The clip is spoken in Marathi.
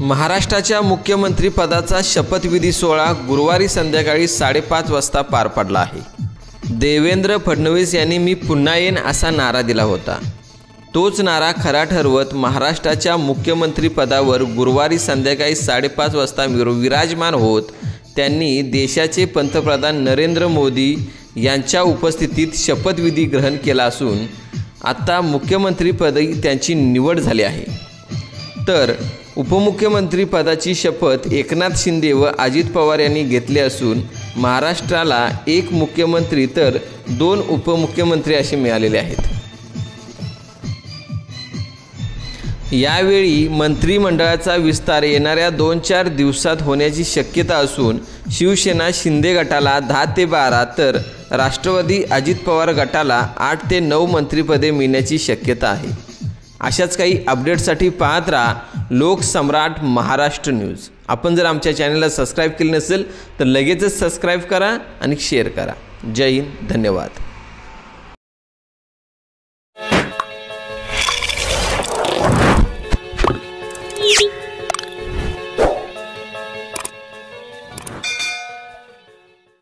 महाराष्ट्राच्या मुख्यमंत्री पदाचा शपथविधी सोहळा गुरुवारी संध्याकाळी 5:30 वाजता पार पडला आहे। देवेंद्र फडणवीस यांनी मी पुन्हा येईन असा नारा दिला होता। तोच नारा खरा ठरवत महाराष्ट्राच्या मुख्यमंत्री पदावर गुरुवारी संध्याकाळी 5:30 वाजता विराजमान होत त्यांनी देशाचे पंतप्रधान नरेंद्र मोदी यांच्या उपस्थितीत शपथविधी ग्रहण केला असून आता मुख्यमंत्रीपदी त्यांची निवड झाली आहे। तर उपमुख्यमंत्री पदाची शपथ एकनाथ शिंदे व अजित पवार यांनी घेतली असून महाराष्ट्राला एक मुख्यमंत्री तर 2 उपमुख्यमंत्री असे मिळालेले आहेत। यावेळी मंत्रिमंडळाचा विस्तार येणाऱ्या 2-4 दिवसात होण्याची शक्यता असून शिवसेना शिंदे गटाला 10 ते 12 तर राष्ट्रवादी अजित पवार गटाला 8 ते 9 मंत्रिपदे मिळण्याची शक्यता आहे। अशाच काही अपडेट्ससाठी पाहत राहा लोकसम्राट महाराष्ट्र न्यूज। आपण जर आमच्या चॅनलला सबस्क्राईब केले नसेल तर लगेचच सबस्क्राईब करा आणि शेअर करा। जय हिंद, धन्यवाद।